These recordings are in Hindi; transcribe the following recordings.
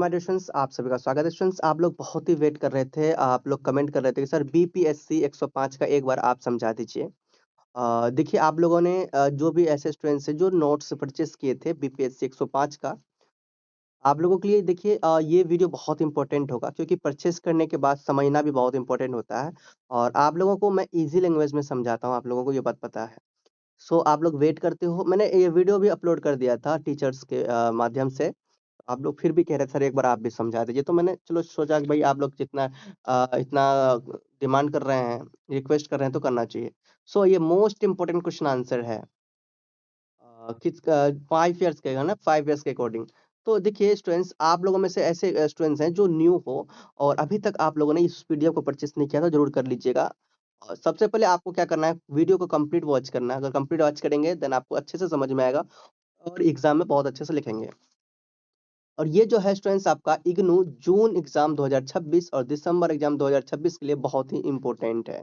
माय डियर स्टूडेंट्स, आप सभी का स्वागत है। स्टूडेंट्स, आप लोग बहुत ही वेट कर रहे थे, आप लोग कमेंट कर रहे थे कि सर बीपीएससी 105 का एक बार आप समझा दीजिए। देखिए आप लोगों ने जो भी ऐसे स्टूडेंट्स हैं जो नोट्स परचेज़ किए थे बीपीएससी 105 का, आप लोगों के लिए देखिए ये वीडियो बहुत इम्पोर्टेंट होगा क्योंकि परचेज़ करने के बाद समझना भी बहुत इम्पोर्टेंट होता है और आप लोगों को मैं ईज़ी लैंग्वेज में समझाता हूँ, आप लोगों को ये बात पता है। सो आप लोग वेट करते हो, मैंने ये वीडियो भी अपलोड कर दिया था टीचर्स के माध्यम से। आप लोग फिर भी कह रहे थे सर एक बार आप भी समझा दीजिए, तो मैंने चलो सोचा कि भाई आप लोग जितना इतना डिमांड कर रहे हैं, रिक्वेस्ट कर रहे हैं तो करना चाहिए। सो ये मोस्ट इम्पोर्टेंट क्वेश्चन आंसर है। 5 इयर्स के है ना, 5 इयर्स के अकॉर्डिंग। तो देखिए स्टूडेंट्स, आप लोगों में से ऐसे स्टूडेंट्स हैं जो न्यू हो और अभी तक आप लोगों ने इस पीडीएफ को परचेज़ नहीं किया तो ज़रूर कर लीजिएगा। सबसे पहले आपको क्या करना है, वीडियो को कंप्लीट वॉच करना है। अगर कंप्लीट वॉच करेंगे देन आपको अच्छे से समझ में आएगा और एग्ज़ाम में बहुत अच्छे से लिखेंगे। और ये जो है स्टूडेंट्स आपका इग्नू जून एग्ज़ाम 2026 और दिसंबर एग्ज़ाम 2026 के लिए बहुत ही इम्पोर्टेंट है।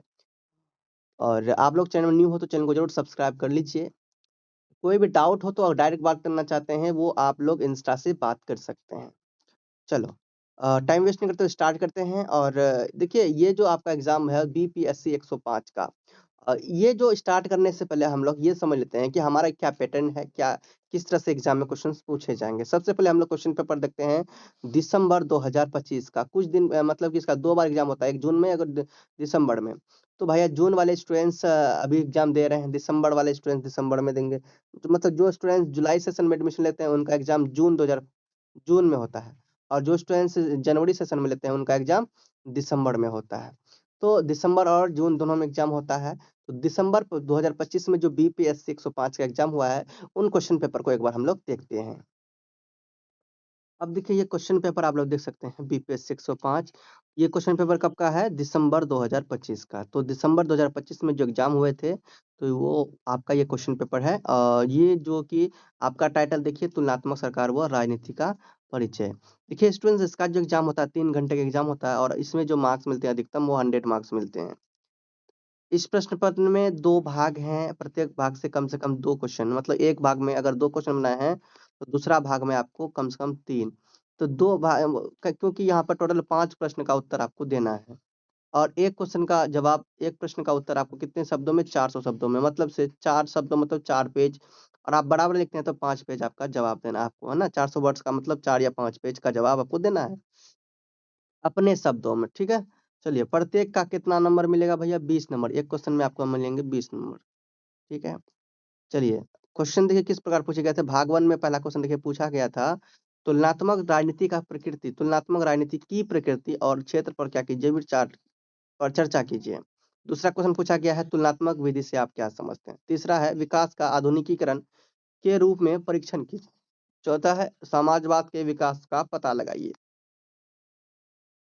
और आप लोग चैनल में न्यू हो तो चैनल को ज़रूर सब्सक्राइब कर लीजिए। कोई भी डाउट हो तो डायरेक्ट बात करना चाहते हैं वो आप लोग इंस्टा से बात कर सकते हैं। चलो टाइम वेस्ट नहीं करते हुए स्टार्ट करते हैं और देखिए ये जो आपका एग्ज़ाम है बीपीएससी 105 का, ये जो स्टार्ट करने से पहले हम लोग ये समझ लेते हैं कि हमारा क्या पैटर्न है, क्या किस तरह से एग्ज़ाम में क्वेश्चंस पूछे जाएँगे। सबसे पहले हम लोग क्वेश्चन पेपर देखते हैं दिसंबर 2025 का। कुछ दिन मतलब कि इसका 2 बार एग्ज़ाम होता है, एक जून में अगर दिसंबर में। तो भैया जून वाले स्टूडेंट्स अभी एग्ज़ाम दे रहे हैं, दिसंबर वाले स्टूडेंट्स दिसंबर में देंगे। तो मतलब जो स्टूडेंट्स जुलाई सेशन में एडमिशन लेते हैं उनका एग्ज़ाम जून में होता है और जो स्टूडेंट्स जनवरी सेशन में लेते हैं उनका एग्ज़ाम दिसंबर में होता है। तो दिसंबर और जून दोनों में एग्ज़ाम होता है। तो दिसंबर 2025 में जो बीपीएससी 105 का एग्ज़ाम हुआ है, उन क्वेश्चन पेपर को एक बार हम लोग देखते हैं। अब देखिए ये क्वेश्चन पेपर आप लोग देख सकते हैं बीपीएससी 105। ये क्वेश्चन पेपर कब का है? दिसंबर 2025 का। तो दिसंबर 2025 में जो एग्ज़ाम हुए थे, तो वो आपका ये क्वेश्चन पेपर है। ये जो कि आपका टाइटल देखिए तुलनात्मक सरकार व राजनीति का परिचय। देखिए स्टूडेंट्स, इसका जो एग्ज़ाम होता है 3 घंटे का एग्ज़ाम होता है और इसमें जो मार्क्स मिलते हैं अधिकतम वो 100 मार्क्स मिलते हैं। इस प्रश्न पत्र में 2 भाग हैं, प्रत्येक भाग से कम 2 क्वेश्चन, मतलब एक भाग में अगर 2 क्वेश्चन बनाए हैं, तो दूसरा भाग में आपको कम से कम 3। तो 2 क्योंकि यहाँ पर टोटल 5 प्रश्न का उत्तर आपको देना है और 1 क्वेश्चन का जवाब 1 प्रश्न का उत्तर आपको कितने शब्दों में? 400 शब्दों में, मतलब से 4 शब्दों मतलब 4 पेज और आप बराबर लिखते हैं तो 5 पेज आपका जवाब देना है आपको, है ना? 400 वर्ड्स का मतलब 4 या 5 पेज का जवाब आपको देना है। अपने शब्दों में, ठीक है? चलिए प्रत्येक का कितना नंबर मिलेगा भैया? 20 नंबर। 1 क्वेश्चन में आपको मिलेंगे 20 नंबर, ठीक है? चलिए, क्वेश्चन देखिए किस प्रकार पूछे गए थे। भाग 1 में पहला क्वेश्चन देखिए पूछा गया था, तुलनात्मक राजनीति की प्रकृति और क्षेत्र पर क्या कीजिए विचार और चर्चा कीजिए। दूसरा क्वेश्चन पूछा गया है तुलनात्मक विधि से आप क्या समझते हैं? तीसरा है विकास का आधुनिकीकरण के रूप में परीक्षण कीजिए। चौथा है समाजवाद के विकास का पता लगाइए।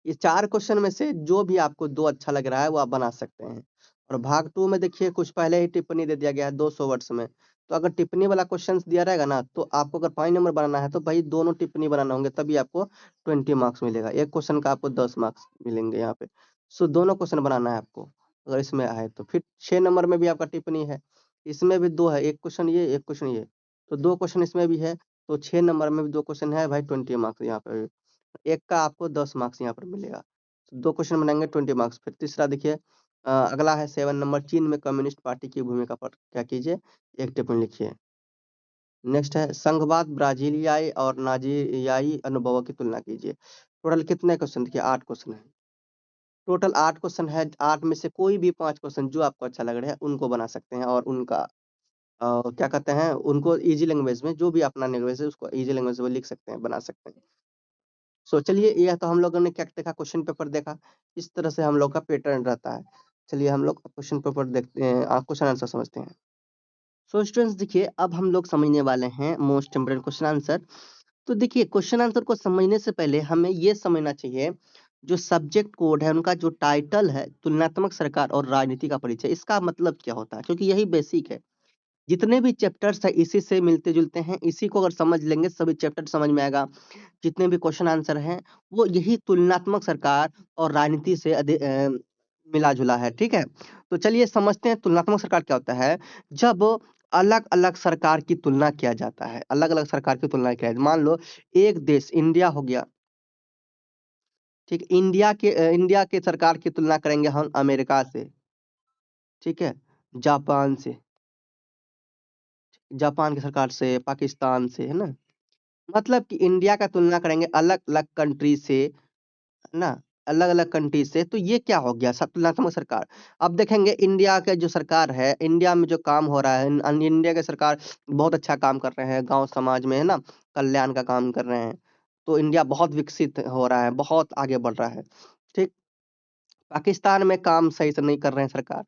ये 4 क्वेश्चन में से जो भी आपको 2 अच्छा लग रहा है वो आप बना सकते हैं। और भाग 2 में देखिए कुछ पहले ही टिप्पणी दे दिया गया है 200 वर्ड्स में। तो अगर टिप्पणी वाला क्वेश्चन्स दिया रहेगा ना तो आपको अगर 5 नंबर बनाना है तो भाई दोनों टिप्पणी बनाने होंगे तभी आपको 20 मार्क्स मिलेगा। एक क्वेश्चन का आपको 10 मार्क्स मिलेंगे यहाँ पे। सो दोनों क्वेश्चन बनाना है आपको, अगर इसमें आए तो। फिर 6 नंबर में भी आपका टिप्पणी है। इसमें भी 2 है, 1 क्वेश्चन ये, 1 क्वेश्चन ये। तो 2 क्वेश्चन इसमें भी है, तो 6 नंबर में भी 2 क्वेश्चन है भाई, 20 मार्क्स यहाँ पे। एक का आपको 10 मार्क्स यहाँ पर मिलेगा। 2 क्वेश्चन बनाएँगे 20 मार्क्स। फिर तीसरा देखिए अगला है 7 नंबर, चीन में कम्युनिस्ट पार्टी की भूमिका पर क्या कीजिए, एक टिप्पणी लिखिए। नेक्स्ट है संघवाद ब्राज़ीलियाई और नाज़ियाई अनुभवों की तुलना कीजिए। टोटल कितने क्वेश्चन, देखिए 8 क्वेश्चन हैं। टोटल 8 क्वेश्चन है, 8 में से कोई भी 5 क्वेश्चन जो आपको अच्छा लग रहा है उनको बना सकते हैं और उनका क्या कहते हैं, उनको ईज़ी लैंग्वेज में जो भी अपना लैंग्वेज है उसको ईज़ी लैंग्वेज में लिख सकते हैं, बना सकते हैं। सो चलिए यह तो हम लोगों ने क्या देखा, क्वेश्चन पेपर देखा। इस तरह से हम लोग का पैटर्न रहता है। चलिए हम लोग क्वेश्चन पेपर देखते हैं, क्वेश्चन आंसर समझते हैं। सो स्टूडेंट्स देखिए अब हम लोग समझने वाले हैं मोस्ट इम्पोर्टेंट क्वेश्चन आंसर। तो देखिए क्वेश्चन आंसर को समझने से पहले हमें ये समझना चाहिए जो सब्जेक्ट कोड है उनका जो टाइटल है तुलनात्मक सरकार और राजनीति का परिचय, इसका मतलब क्या होता है, क्योंकि यही बेसिक है। जितने भी चैप्टर्स है इसी से मिलते-जुलते हैं, इसी को अगर समझ लेंगे सभी चैप्टर समझ में आएगा। जितने भी क्वेश्चन आंसर हैं, वो यही तुलनात्मक सरकार और राजनीति से मिला-जुला है, ठीक है? तो चलिए समझते हैं तुलनात्मक सरकार क्या होता है। जब अलग-अलग सरकार की तुलना किया जाता है, अलग-अलग सरकार की तुलना किया मान लो एक देश इंडिया हो गया, ठीक है? इंडिया के सरकार की तुलना करेंगे हम अमेरिका से, ठीक है? जापान से, जापान की सरकार से, पाकिस्तान से, है ना? मतलब कि इंडिया का तुलना करेंगे अलग-अलग कंट्री से, है ना? अलग-अलग कंट्री से, तो ये क्या हो गया तुलनात्मक सरकार। अब देखेंगे इंडिया का जो सरकार है, इंडिया में जो काम हो रहा है, इंडिया की सरकार बहुत अच्छा काम कर रहे हैं गाँव समाज में, है ना? कल्याण का काम कर रहे हैं। तो इंडिया बहुत विकसित हो रहा है, बहुत आगे बढ़ रहा है, ठीक? पाकिस्तान में काम सही से नहीं कर रहे हैं सरकार।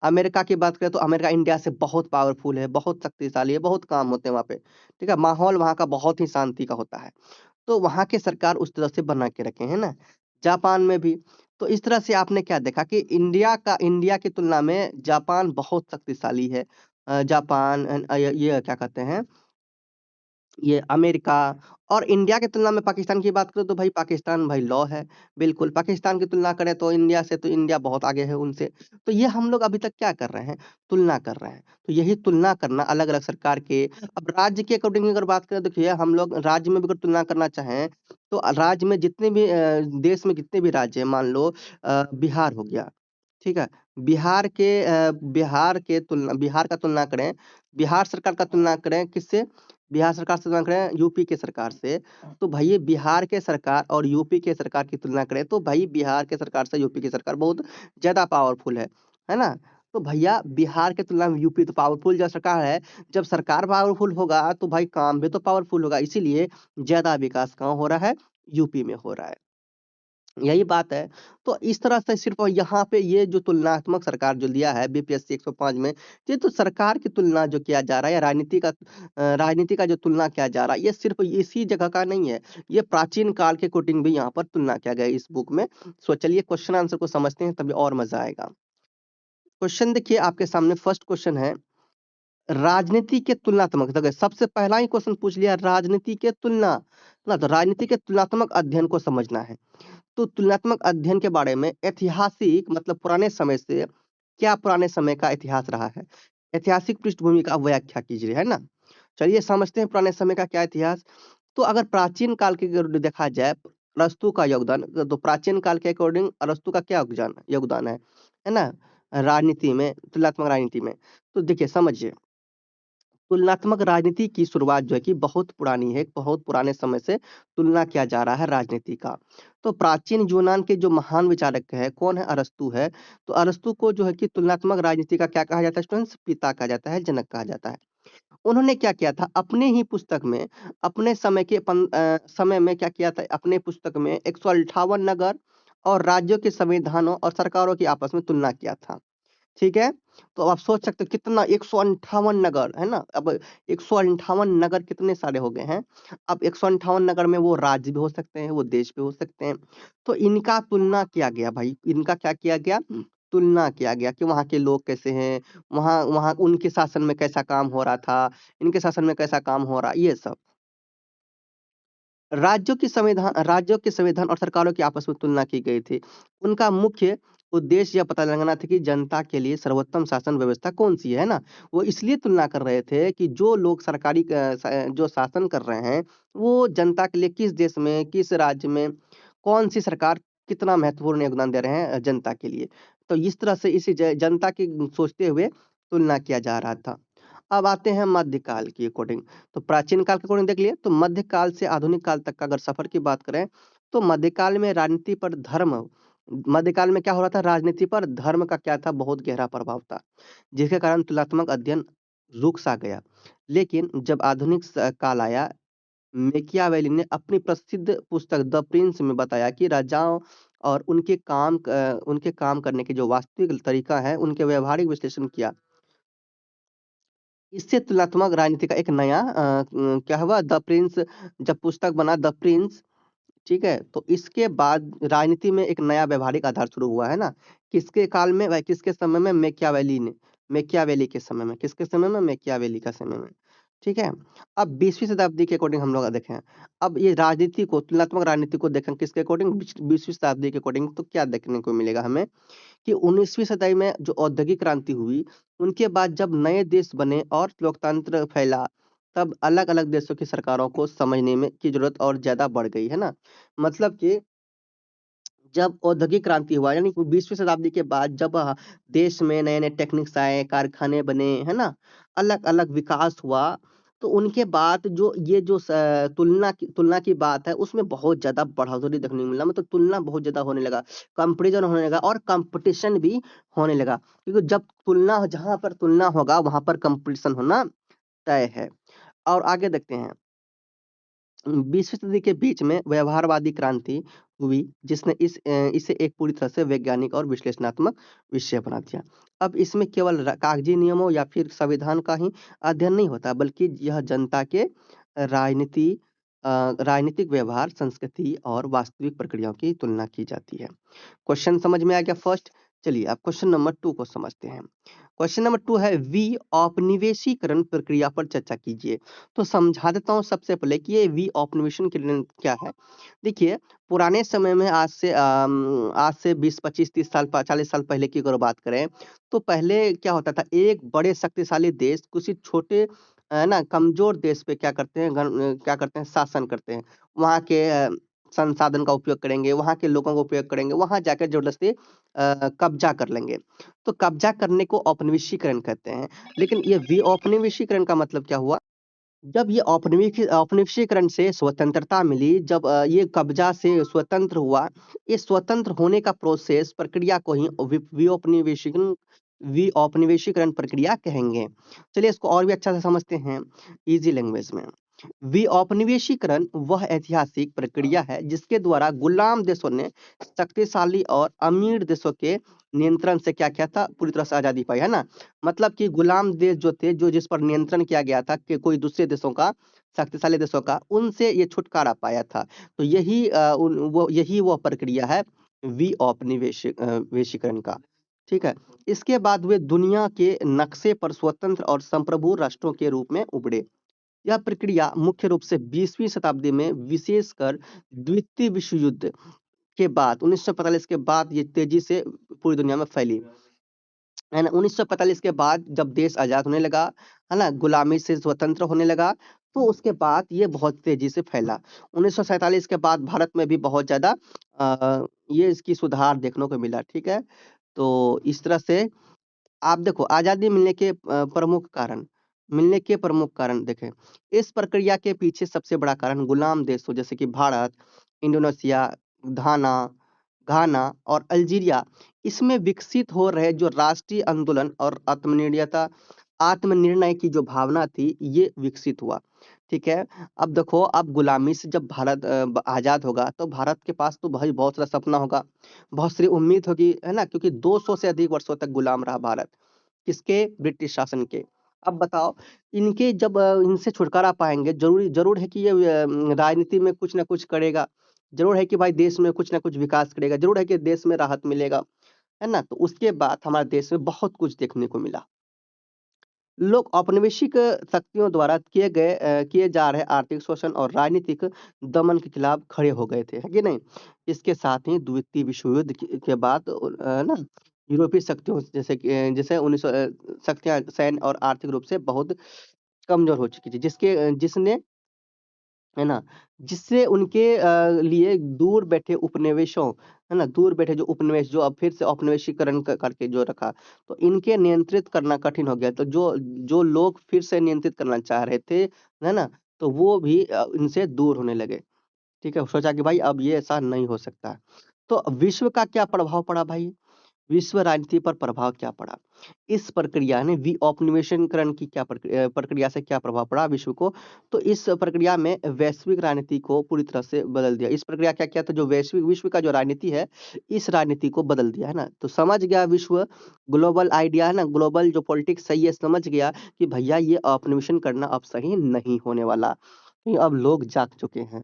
अमेरिका की बात करें तो अमेरिका इंडिया से बहुत पावरफुल है, बहुत शक्तिशाली है, बहुत काम होते हैं वहाँ पे, ठीक है? माहौल वहाँ का बहुत ही शांति का होता है। तो वहाँ की सरकार उस तरह से बना के रखे, है ना? जापान में भी। तो इस तरह से आपने क्या देखा कि इंडिया की तुलना में जापान बहुत शक्तिशाली है। जापान ये क्या कहते हैं, ये अमेरिका और इंडिया की तुलना में पाकिस्तान की बात करें तो भाई पाकिस्तान भाई लॉ है। बिल्कुल, पाकिस्तान की तुलना करें तो इंडिया से तो इंडिया बहुत आगे है उनसे। तो ये हम लोग अभी तक क्या कर रहे हैं? तुलना कर रहे हैं। तो यही तुलना करना अलग-अलग सरकार के अब राज्य के अकॉर्डिंग अगर बात करें देखिए हम लोग राज्य में भी अगर तुलना करना चाहें, तो राज्य में जितने भी देश में जितने भी राज्य हैं मान लो बिहार हो गया, ठीक है? बिहार का तुलना करें, बिहार सरकार का तुलना करें किससे? बिहार सरकार से तुलना करें यूपी के सरकार से, तो भई ये बिहार के सरकार और यूपी के सरकार की तुलना करें तो भई बिहार के सरकार से यूपी की सरकार बहुत ज़्यादा पावरफुल है ना? तो भैया बिहार के तुलना में यूपी तो पावरफुल जब सरकार है, जब सरकार पावरफुल होगा तो भाई काम भी तो पावरफुल होगा, इसीलिए ज़्यादा विकास कहाँ हो रहा है? यूपी में हो रहा है। यही बात है। तो इस तरह से सिर्फ़ यहाँ पे ये जो तुलनात्मक सरकार जो दिया है बीपीएससी 105 में, ये तो सरकार की तुलना जो किया जा रहा है या राजनीति का जो तुलना किया जा रहा है, ये सिर्फ़ इसी जगह का नहीं है। ये प्राचीन काल के अकॉर्डिंग भी यहाँ पर तुलना किया गया है इस बुक में। सो चलिए क्वेश्चन आंसर को समझते हैं तभी और मज़ा आएगा। क्वेश्चन देखिए आपके सामने फर्स्ट क्वेश्चन है, राजनीति के तुलनात्मक देखिए सबसे पहला ही क्वेश्चन पूछ लिया राजनीति के तुलना, ना तो राजनीति के तुलनात्मक अध्ययन को समझना है। तो तुलनात्मक अध्ययन के बारे में ऐतिहासिक मतलब पुराने समय से क्या पुराने समय का इतिहास रहा है? ऐतिहासिक पृष्ठभूमि का व्याख्या कीजिए, है ना? चलिए समझते हैं पुराने समय का क्या इतिहास। तो अगर प्राचीन काल की अगर देखा जाए अरस्तू का योगदान तो प्राचीन काल के अकॉर्डिंग अरस्तू का क्या योगदान योगदान है ना? राजनीति में, तुलनात्मक राजनीति में। तो देखिए समझिए तुलनात्मक राजनीति की शुरुआत जो है कि बहुत पुरानी है, बहुत पुराने समय से तुलना किया जा रहा है राजनीति का। तो प्राचीन यूनान के जो महान विचारक है, कौन है? अरस्तू है। तो अरस्तू को जो है कि तुलनात्मक राजनीति का क्या कहा जाता है स्टूडेंट्स? पिता कहा जाता है, जनक कहा जाता है। उन्होंने क्या किया था? अपने ही पुस्तक में, अपने समय में क्या किया था? अपने पुस्तक में 158 नगर और राज्यों के संविधानों और सरकारों की आपस में तुलना किया था। ठीक है? तो आप सोच सकते हो कितना 158 नगर, है ना? अब 158 नगर कितने सारे हो गए हैं? अब 158 नगर में वो राज्य भी हो सकते हैं, वो देश भी हो सकते हैं। तो इनका तुलना किया गया भाई, इनका क्या किया गया? तुलना किया गया कि वहाँ के लोग कैसे हैं, वहाँ वहाँ उनके शासन में कैसा काम हो रहा था, इनके शासन में कैसा काम हो रहा, ये सब। राज्यों के संविधान और सरकारों की आपस में तुलना की गई थी। उनका मुख्य उद्देश्य यह पता लगाना था कि जनता के लिए सर्वोत्तम शासन व्यवस्था कौन-सी है ना? वो इसलिए तुलना कर रहे थे कि जो लोग जो शासन कर रहे हैं, वो जनता के लिए किस देश में, किस राज्य में, कौन-सी सरकार कितना महत्वपूर्ण योगदान दे रहे हैं जनता के लिए। तो इस तरह से इसी जनता की सोचते हुए तुलना किया जा रहा था। अब आते हैं मध्यकाल की अकॉर्डिंग। तो प्राचीन काल के अकॉर्डिंग देख लिए तो मध्यकाल से आधुनिक काल तक का अगर सफर की बात करें तो मध्यकाल में राजनीति पर धर्म मध्यकाल में क्या हो रहा था राजनीति पर धर्म का क्या था बहुत गहरा प्रभाव था जिसके कारण तुलनात्मक अध्ययन रुक सा गया लेकिन जब आधुनिक काल आया मेकियावेली ने अपनी प्रसिद्ध पुस्तक द प्रिंस में बताया कि राजाओं और उनके काम करने के जो वास्तविक तरीका है उनके व्यवहारिक विश्लेषण किया इससे तुलनात्मक राजनीति का एक नया क्या हुआ द प्रिंस जब पुस्तक बना द प्रिंस ठीक है? तो इसके बाद राजनीति में एक नया व्यावहारिक आधार शुरू हुआ है ना? किसके काल में व किसके समय में मैकियावेली के समय में। किसके समय में? मैकियावेली का समय में। ठीक है? अब 20वीं शताब्दी के अकॉर्डिंग हम लोग देखें, अब ये राजनीति को तुलनात्मक राजनीति को देखें किसके अकॉर्डिंग 20वीं शताब्दी के अकॉर्डिंग तो क्या देखने को मिलेगा हमें? कि 19वीं सदी में जो औद्योगिक क्रांति हुई, उनके बाद जब नए देश बने और लोकतंत्र फैला, तब अलग-अलग देशों की सरकारों को समझने में की ज़रूरत और ज़्यादा बढ़ गई, है ना? मतलब कि जब औद्योगिक क्रांति हुआ यानी कि 20वीं शताब्दी के बाद जब देश में नए-नए टेक्निक्स आए, कारखाने बने, है ना? अलग-अलग विकास हुआ, तो उनके बाद जो ये जो तुलना की बात है, उसमें बहुत ज़्यादा बढ़ोतरी देखने को मिला। मतलब तुलना बहुत ज़्यादा होने लगा, कंपैरिज़न होने लगा और कॉम्पिटिशन भी होने लगा। क्योंकि जब जहाँ पर तुलना होगा, वहाँ पर कॉम्पिटिशन होना तय है। और आगे देखते हैं। 20वीं सदी के बीच में व्यवहारवादी क्रांति हुई जिसने इसे एक पूरी तरह से वैज्ञानिक और विश्लेषणात्मक विषय बना दिया। अब इसमें केवल कागजी नियमों या फिर संविधान का ही अध्ययन नहीं होता बल्कि यह जनता के राजनीति राजनीतिक व्यवहार, संस्कृति और वास्तविक प्रक्रियाओं की तुलना की जाती है। क्वेश्चन समझ में आ गया फर्स्ट? चलिए अब क्वेश्चन नंबर 2 को समझते हैं। क्वेश्चन नंबर 2 है औपनिवेशीकरण प्रक्रिया पर चर्चा कीजिए। तो समझा देता हूँ सबसे पहले कि ये औपनिवेशीकरण क्या है? देखिए, पुराने समय में आज से 20, 25, 30 साल 40 साल पहले की अगर बात करें, तो पहले क्या होता था एक बड़े शक्तिशाली देश किसी छोटे ना कमज़ोर देश पे क्या करते हैं शासन करते हैं। वहाँ के संसाधन का उपयोग करेंगे, वहाँ के लोगों का उपयोग करेंगे, वहाँ जाकर ज़बरदस्ती कब्ज़ा कर लेंगे। तो कब्ज़ा करने को औपनिवेशीकरण कहते हैं। लेकिन ये विऔपनिवेशीकरण का मतलब क्या हुआ? जब ये औपनिवेशीकरण से स्वतंत्रता मिली, जब ये कब्ज़ा से स्वतंत्र हुआ, इस स्वतंत्र होने का प्रक्रिया को ही विऔपनिवेशीकरण प्रक्रिया कहेंगे। चलिए इसको और भी अच्छा से समझते हैं, ईज़ी लैंग्वेज में। विऔपनिवेशीकरण वह ऐतिहासिक प्रक्रिया है जिसके द्वारा गुलाम देशों ने शक्तिशाली और अमीर देशों के नियंत्रण से क्या किया था? पूरी तरह से आज़ादी पाई, है ना? मतलब कि गुलाम देश जो थे, जो जिस पर नियंत्रण किया गया था कि कोई दूसरे देशों का, शक्तिशाली देशों का, उनसे ये छुटकारा पाया था। तो यही वो प्रक्रिया है वेशीकरण का, ठीक है? इसके बाद वे दुनिया के नक्शे पर स्वतंत्र और संप्रभु राष्ट्रों के रूप में उभरे। यह प्रक्रिया मुख्य रूप से 20वीं शताब्दी में विशेषकर द्वितीय विश्व युद्ध के बाद 1945 के बाद ये तेजी से पूरी दुनिया में फैली। है ना? 1945 के बाद जब देश आज़ाद होने लगा, है ना? गुलामी से स्वतंत्र होने लगा, तो उसके बाद ये बहुत तेज़ी से फैला। 1947 के बाद भारत में भी बहुत ज़्यादा ये इसकी सुधार देखने को मिला, ठीक है? तो इस तरह से आप देखो आज़ादी मिलने के प्रमुख कारण देखें। इस प्रक्रिया के पीछे सबसे बड़ा कारण गुलाम देशों जैसे कि भारत, इंडोनेशिया, घाना घाना और अल्जीरिया इसमें विकसित हो रहे जो राष्ट्रीय आंदोलन और आत्मनिर्णय की जो भावना थी, ये विकसित हुआ। ठीक है? अब देखो अब गुलामी से जब भारत आज़ाद होगा तो भारत के पास तो भाई बहुत सारा सपना होगा, बहुत सारी उम्मीद होगी, है ना? क्योंकि 200 से अधिक वर्षों तक गुलाम रहा भारत। किसके? ब्रिटिश शासन के। अब बताओ इनके जब इनसे छुटकारा पाएँगे ज़रूर है कि ये राजनीति में कुछ न कुछ करेगा। ज़रूर है कि भाई देश में कुछ न कुछ विकास करेगा, ज़रूर है कि देश में राहत मिलेगा, है ना? तो उसके बाद हमारे देश में बहुत कुछ देखने को मिला। लोग औपनिवेशिक शक्तियों द्वारा किए जा रहे आर्थिक शोषण और राजनीतिक दमन के खिलाफ खड़े हो गए थे, है कि नहीं? इसके साथ ही द्वितीय विश्व युद्ध के बाद ना यूरोपीय शक्तियों जैसे 1900 शक्तियाँ सैन्य और आर्थिक रूप से बहुत कमज़ोर हो चुकी थी, जिसने है ना? जिससे उनके लिए दूर बैठे उपनिवेशों, है ना? दूर बैठे जो उपनिवेश जो अब फिर से औपनिवेशीकरण करके जो रखा, तो इनके नियंत्रित करना कठिन हो गया। तो जो जो लोग फिर से नियंत्रित करना चाह रहे थे, है ना? तो वो भी इनसे दूर होने लगे। ठीक है? सोचा कि भाई अब ये ऐसा नहीं हो सकता है। तो विश्व का क्या प्रभाव पड़ा भाई? विश्व राजनीति पर प्रभाव क्या पड़ा? इस प्रक्रिया ने विऔपनिवेशीकरण की प्रक्रिया से क्या प्रभाव पड़ा विश्व को? तो इस प्रक्रिया में वैश्विक राजनीति को पूरी तरह से बदल दिया। इस प्रक्रिया क्या किया था जो विश्व का जो राजनीति है, इस राजनीति को बदल दिया, है ना? तो समझ गया विश्व ग्लोबल आइडिया है ना, ग्लोबल जो पॉलिटिक्स है ये समझ गया कि भैया ये औपनिवेशन करना अब सही नहीं होने वाला। ये अब लोग जाग चुके हैं।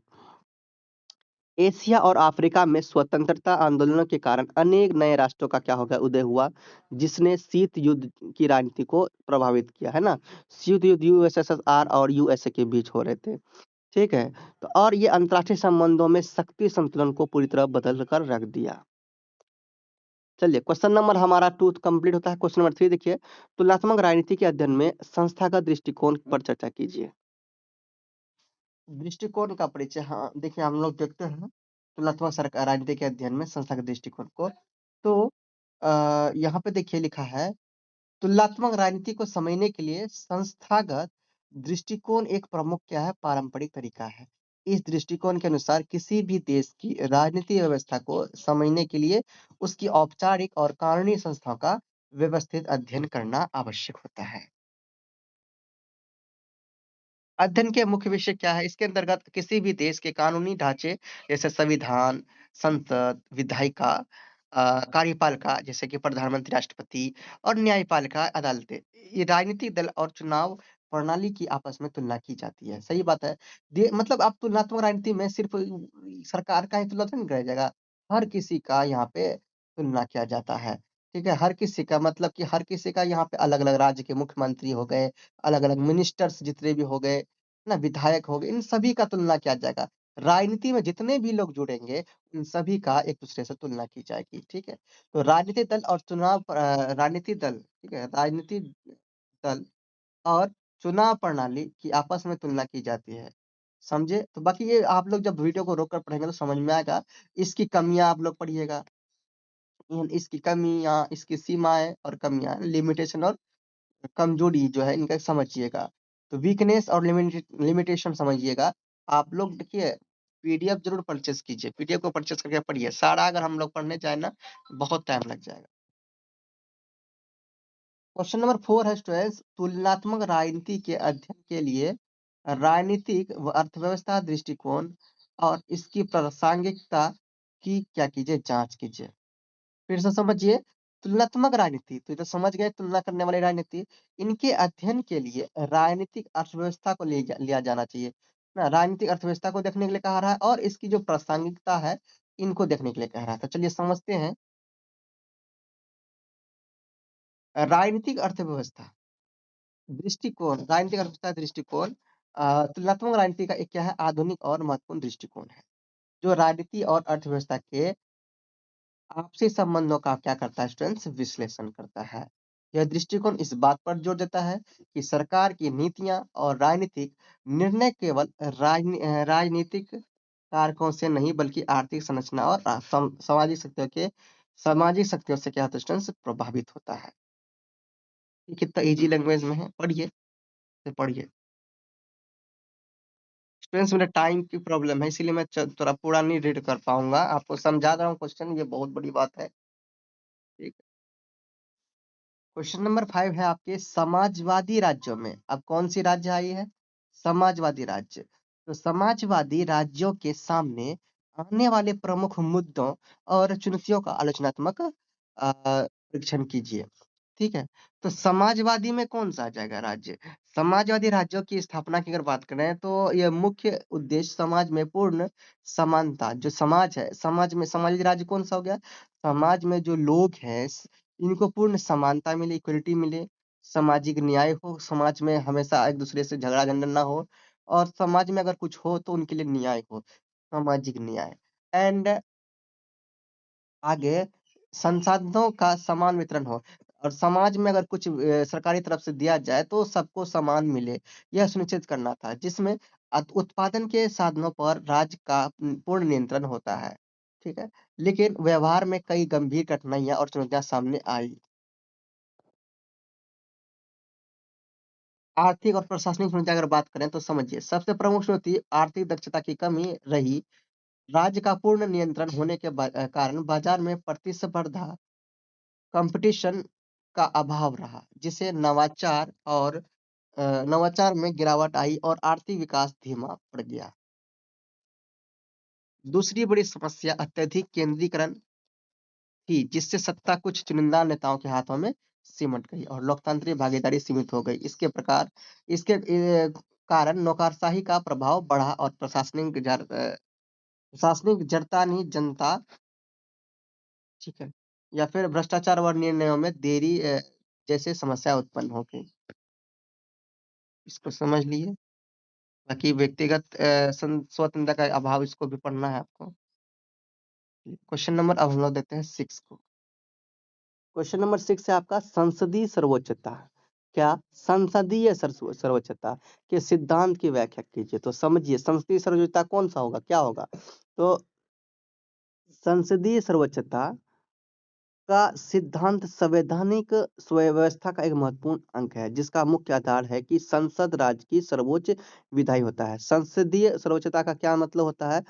एशिया और अफ्रीका में स्वतंत्रता आंदोलनों के कारण अनेक नए राष्ट्रों का क्या हो गया उदय हुआ जिसने शीत युद्ध की राजनीति को प्रभावित किया, है ना? शीत युद्ध यूएसएसआर और यूएसए के बीच हो रहे थे, ठीक है? तो और ये अंतर्राष्ट्रीय संबंधों में शक्ति संतुलन को पूरी तरह बदल कर रख दिया। चलिए क्वेश्चन नंबर हमारा 2 कंप्लीट होता है। क्वेश्चन नंबर 3 देखिए, तुलनात्मक राजनीति के अध्ययन में संस्थागत दृष्टिकोण पर चर्चा कीजिए। दृष्टिकोण का परिचय, हाँ, देखिए हम लोग देखते हैं तुलनात्मक राजनीति के अध्ययन में संस्थागत दृष्टिकोण को। तो यहाँ पे देखिए लिखा है, तुलनात्मक राजनीति को समझने के लिए संस्थागत दृष्टिकोण एक प्रमुख क्या है, पारंपरिक तरीका है। इस दृष्टिकोण के अनुसार किसी भी देश की राजनीतिक व्यवस्था को समझने के लिए उसकी औपचारिक और कानूनी संस्थाओं का व्यवस्थित अध्ययन करना आवश्यक होता है। अध्ययन के मुख्य विषय क्या है? इसके अंतर्गत किसी भी देश के कानूनी ढांचे जैसे संविधान, संसद, विधायिका, कार्यपालिका जैसे कि प्रधानमंत्री, राष्ट्रपति और न्यायपालिका, अदालतें। ये राजनीतिक दल और चुनाव प्रणाली की आपस में तुलना की जाती है। सही बात है। मतलब आप तुलनात्मक राजनीति में सिर्फ सरकार का ही तुलना तो नहीं किया जाएगा। हर किसी का यहाँ पे तुलना किया जाता है। ठीक है? हर किसी का मतलब कि हर किसी का यहाँ पे अलग-अलग राज्य के मुख्यमंत्री हो गए, अलग-अलग मिनिस्टर्स जितने भी हो गए, ना विधायक हो गए, इन सभी का तुलना किया जाएगा। राजनीति में जितने भी लोग जुड़ेंगे, उन सभी का एक-दूसरे से तुलना की जाएगी, ठीक है? तो राजनीतिक दल और राजनीतिक दल, ठीक है? राजनीतिक दल और चुनाव प्रणाली की आपस में तुलना की जाती है। समझे? तो बाकी ये आप लोग जब वीडियो को रोक कर पढ़ेंगे तो समझ में आएगा। इसकी कमियाँ आप लोग पढ़िएगा। इसकी कमियाँ, इसकी सीमाएँ और कमियाँ, लिमिटेशन और कमजोरी जो है इनका समझिएगा। तो वीकनेस और लिमिटेशन समझिएगा। आप लोग देखिए पीडीएफ ज़रूर परचेज़ कीजिए। पीडीएफ को परचेज़ करके पढ़िए। सारा अगर हम लोग पढ़ने जाएँ ना, बहुत टाइम लग जाएगा। क्वेश्चन नंबर 4 है स्टूडेंट्स, तुलनात्मक राजनीति के अध्ययन के लिए राजनीतिक व अर्थव्यवस्था दृष्टिकोण और इसकी प्रासंगिकता की क्या कीजिए, जाँच कीजिए। फिर से समझिए, तुलनात्मक राजनीति तो ये तो समझ गए तुलना करने वाली राजनीति। इनके अध्ययन के लिए राजनीतिक अर्थव्यवस्था को लिया जाना चाहिए ना, राजनीतिक अर्थव्यवस्था को देखने के लिए कहा रहा है और इसकी जो प्रासंगिकता है इनको देखने के लिए कह रहा है। तो चलिए समझते हैं। राजनीतिक अर्थव्यवस्था राजनीतिक अर्थव्यवस्था दृष्टिकोण तुलनात्मक राजनीति का एक क्या है, आधुनिक और महत्वपूर्ण दृष्टिकोण है, जो राजनीति और अर्थव्यवस्था के आपसी संबंधों का क्या करता है स्टूडेंट्स, विश्लेषण करता है। यह दृष्टिकोण इस बात पर जोर देता है कि सरकार की नीतियां और राजनीतिक निर्णय केवल राजनीतिक कारकों से नहीं बल्कि आर्थिक संरचना और सामाजिक शक्तियों से क्या होता है स्टूडेंट्स, प्रभावित होता है। ये कितना इजी लैंग्वेज में है, पढ़िए, तो पढ़िए। स्टूडेंट्स मेरा टाइम की प्रॉब्लम है इसीलिए मैं थोड़ा पूरा नहीं रीड कर पाऊंगा, आपको समझा रहा हूँ क्वेश्चन, ये बहुत बड़ी बात है। ठीक। क्वेश्चन नंबर 5 है आपके, समाजवादी राज्यों में अब कौन सी राज्य आई है, समाजवादी राज्य। तो समाजवादी राज्यों के सामने आने वाले प्रमुख मुद्दों और चुनौतियों का आलोचनात्मक परीक्षण कीजिए। ठीक है, तो समाजवादी में कौन सा आ जाएगा राज्य, समाजवादी राज्यों की स्थापना की अगर बात करें तो यह मुख्य उद्देश्य समाज में पूर्ण समानता, जो समाज है, समाज में समाजवादी राज्य कौन सा हो गया, समाज में जो लोग हैं इनको पूर्ण समानता मिले, इक्वलिटी मिले, सामाजिक न्याय हो, समाज में हमेशा एक दूसरे से झगड़ा झंझट ना हो और समाज में अगर कुछ हो तो उनके लिए न्याय हो, सामाजिक न्याय। एंड आगे संसाधनों का समान वितरण हो और समाज में अगर कुछ सरकारी तरफ से दिया जाए तो सबको समान मिले, यह सुनिश्चित करना था, जिसमें उत्पादन के साधनों पर राज्य का पूर्ण नियंत्रण होता है। ठीक है, लेकिन व्यवहार में कई गंभीर कठिनाइयां और चुनौतियां सामने आई। आर्थिक और प्रशासनिक चुनौतियां अगर बात करें तो समझिए, सबसे प्रमुख चुनौती आर्थिक दक्षता की कमी रही। राज्य का पूर्ण नियंत्रण होने के कारण बाजार में प्रतिस्पर्धा, कंपटीशन का अभाव रहा, जिससे नवाचार में गिरावट आई और आर्थिक विकास धीमा पड़ गया। दूसरी बड़ी समस्या अत्यधिक केंद्रीकरण थी, जिससे सत्ता कुछ चुनिंदा नेताओं के हाथों में सिमट गई और लोकतांत्रिक भागीदारी सीमित हो गई। इसके कारण नौकरशाही का प्रभाव बढ़ा और प्रशासनिक जनता, ठीक है, या फिर भ्रष्टाचार और निर्णयों में देरी जैसे समस्या उत्पन्न हो गई। इसको समझ लिए। बाकी व्यक्तिगत स्वतंत्रता का अभाव, इसको भी पढ़ना है आपको। क्वेश्चन नंबर अब हम लोग देखते हैं 6 को। क्वेश्चन नंबर 6 है आपका, संसदीय सर्वोच्चता। क्या, संसदीय सर्वोच्चता के सिद्धांत की व्याख्या कीजिए। तो समझिए संसदीय सर्वोच्चता कौन सा होगा, क्या होगा। तो संसदीय सर्वोच्चता का सिद्धांत संवैधानिक व्यवस्था का एक महत्वपूर्ण अंग है, जिसका मुख्य आधार है कि संसद राज्य की सर्वोच्च विधायी होता है। संसदीय सर्वोच्चता का क्या मतलब होता है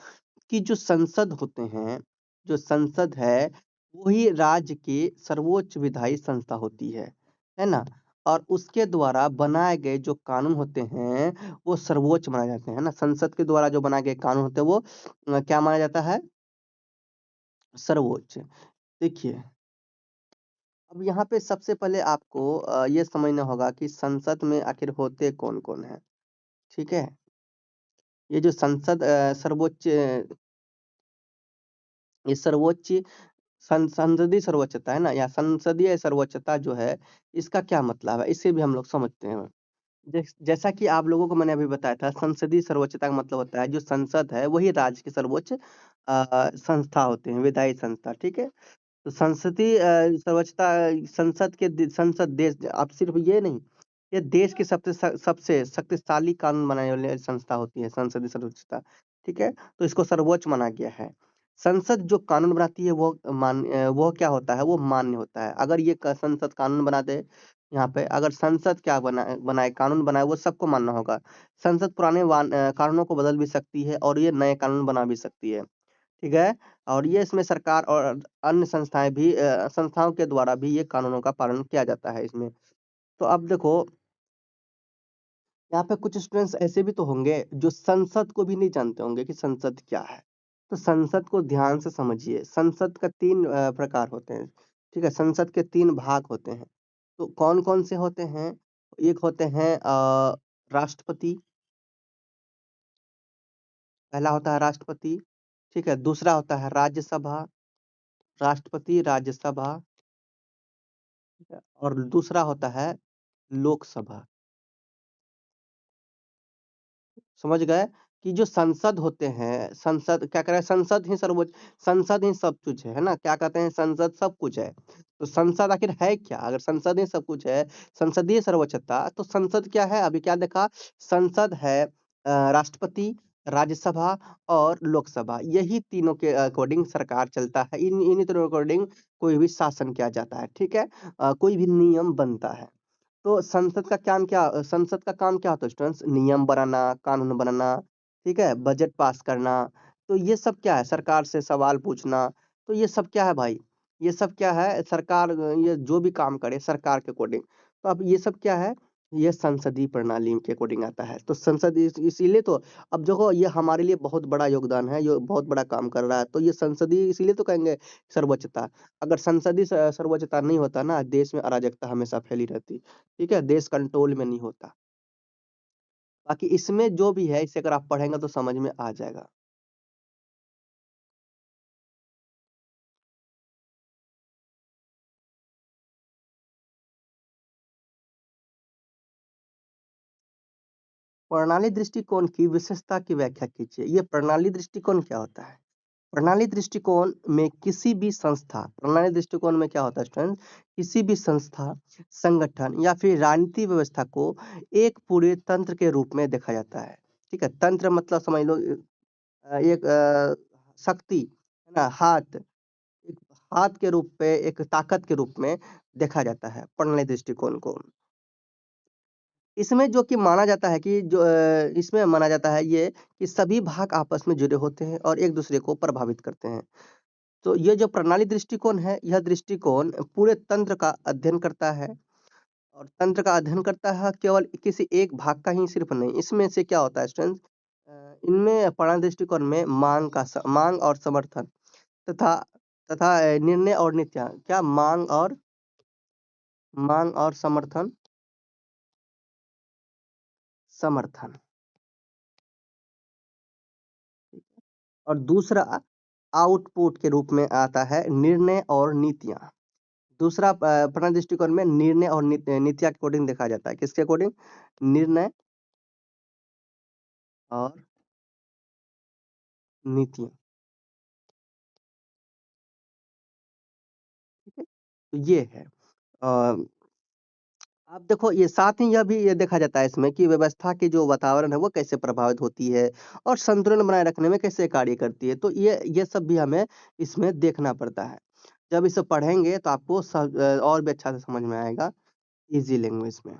कि जो संसद होते हैं, जो संसद है, वही राज्य की सर्वोच्च विधायी संस्था होती है ना? और उसके द्वारा बनाए गए जो कानून होते हैं, वो सर्वोच्च माने जाते हैं, है ना? संसद के द्वारा जो बनाए गए कानून होते हैं, वो क्या माना जाता है? सर्वोच्च। देखिए, अब यहाँ पे सबसे पहले आपको ये समझना होगा कि संसद में आखिर होते कौन-कौन हैं, ठीक है? ये जो संसद सर्वोच्च ये सर्वोच्च संसदीय सर्वोच्चता है ना, या संसदीय सर्वोच्चता जो है, इसका क्या मतलब है? इसे भी हम लोग समझते हैं। जैसा कि आप लोगों को मैंने अभी बताया था, संसदीय सर्वोच्चता का मतलब होता है जो संसद है, वही राज्य की सर्वोच्च संस्था होते हैं, विधायी संस्था, ठीक है? तो संसदीय सर्वोच्चता संसद के संसद देश अब सिर्फ ये नहीं, ये देश की सबसे शक्तिशाली कानून बनाने वाली संस्था होती है संसदीय सर्वोच्चता, ठीक है? तो इसको सर्वोच्च माना गया है। संसद जो कानून बनाती है वो क्या होता है, वो मान्य होता है। अगर ये संसद कानून बना दे, यहाँ पे अगर संसद क्या बनाए कानून बनाए, वो सबको मानना होगा। संसद पुराने कानूनों को बदल भी सकती है और ये नए कानून बना भी सकती है। ठीक है? और ये इसमें सरकार और अन्य संस्थाओं के द्वारा भी ये कानूनों का पालन किया जाता है इसमें। तो अब देखो, यहाँ पे कुछ स्टूडेंट्स ऐसे भी तो होंगे जो संसद को भी नहीं जानते होंगे कि संसद क्या है। तो संसद को ध्यान से समझिए। संसद का 3 प्रकार होते हैं, ठीक है? संसद के 3 भाग होते हैं। तो कौन-कौन से होते हैं? एक होते हैं राष्ट्रपति, पहला होता है राष्ट्रपति, ठीक है? दूसरा होता है राज्यसभा, राष्ट्रपति, राज्यसभा, ठीक है? और दूसरा होता है लोकसभा। समझ गए कि जो संसद होते हैं, संसद क्या कह रहा है, संसद ही सब कुछ है ना? क्या कहते हैं, संसद सब कुछ है। तो संसद आखिर है क्या? अगर संसद ही सब कुछ है, संसदीय सर्वोच्चता, तो संसद क्या है? अभी क्या देखा, संसद है राष्ट्रपति, राज्यसभा और लोकसभा। यही तीनों के अकॉर्डिंग सरकार चलता है। इन्हीं तीनों के अकॉर्डिंग कोई भी शासन किया जाता है, ठीक है? कोई भी नियम बनता है। तो संसद का काम क्या होता है स्टूडेंट्स? नियम बनाना, कानून बनाना, ठीक है? बजट पास करना। तो ये सब क्या है? सरकार से सवाल पूछना। तो ये सब क्या है भाई? ये सब क्या है? ये जो भी काम करे सरकार के अकॉर्डिंग। तो अब ये सब क्या है? ये संसदीय प्रणाली के अकॉर्डिंग आता है। तो संसद इसीलिए तो, अब देखो, ये हमारे लिए बहुत बड़ा योगदान है, ये बहुत बड़ा काम कर रहा है। तो ये संसदीय इसीलिए तो कहेंगे सर्वोच्चता। अगर संसदीय सर्वोच्चता नहीं होता ना, देश में अराजकता हमेशा फैली रहती। ठीक है? देश कंट्रोल में नहीं होता। बाकी इसमें जो भी है, इसे अगर आप पढ़ेंगे तो समझ में आ जाएगा। प्रणाली दृष्टिकोण की विशेषता की व्याख्या कीजिए। ये प्रणाली दृष्टिकोण क्या होता है? प्रणाली दृष्टिकोण में क्या होता है स्टूडेंट? किसी भी संस्था, संगठन या फिर राजनीति व्यवस्था को एक पूरे तंत्र के रूप में देखा जाता है। ठीक है? तंत्र मतलब समझ लो एक शक्ति, है ना? एक हाथ के रूप पे, एक ताकत के रूप में देखा जाता है प्रणाली दृष्टिकोण को। इसमें माना जाता है ये कि सभी भाग आपस में जुड़े होते हैं और एक दूसरे को प्रभावित करते हैं। तो ये जो प्रणाली दृष्टिकोण है, यह दृष्टिकोण पूरे तंत्र का अध्ययन करता है, और तंत्र का अध्ययन करता है, केवल किसी एक भाग का ही सिर्फ नहीं। इसमें से क्या होता है स्टूडेंट्स, इनमें प्रणाली दृष्टिकोण में मांग और समर्थन तथा निर्णय और नीतियाँ, क्या मांग और समर्थन, और दूसरा आउटपुट के रूप में आता है निर्णय और नीतियाँ। दूसरा प्रणाली दृष्टिकोण में निर्णय और नीतियाँ के अकॉर्डिंग देखा जाता है। किसके अकॉर्डिंग? निर्णय और नीतियाँ, ठीक है? तो ये है। अ, अब देखो ये साथ ही यह भी ये देखा जाता है इसमें कि व्यवस्था की जो वातावरण है वो कैसे प्रभावित होती है और संतुलन बनाए रखने में कैसे कार्य करती है। तो ये सब भी हमें इसमें देखना पड़ता है। जब इसे पढ़ेंगे तो आपको और भी अच्छा से समझ में आएगा ईज़ी लैंग्वेज में।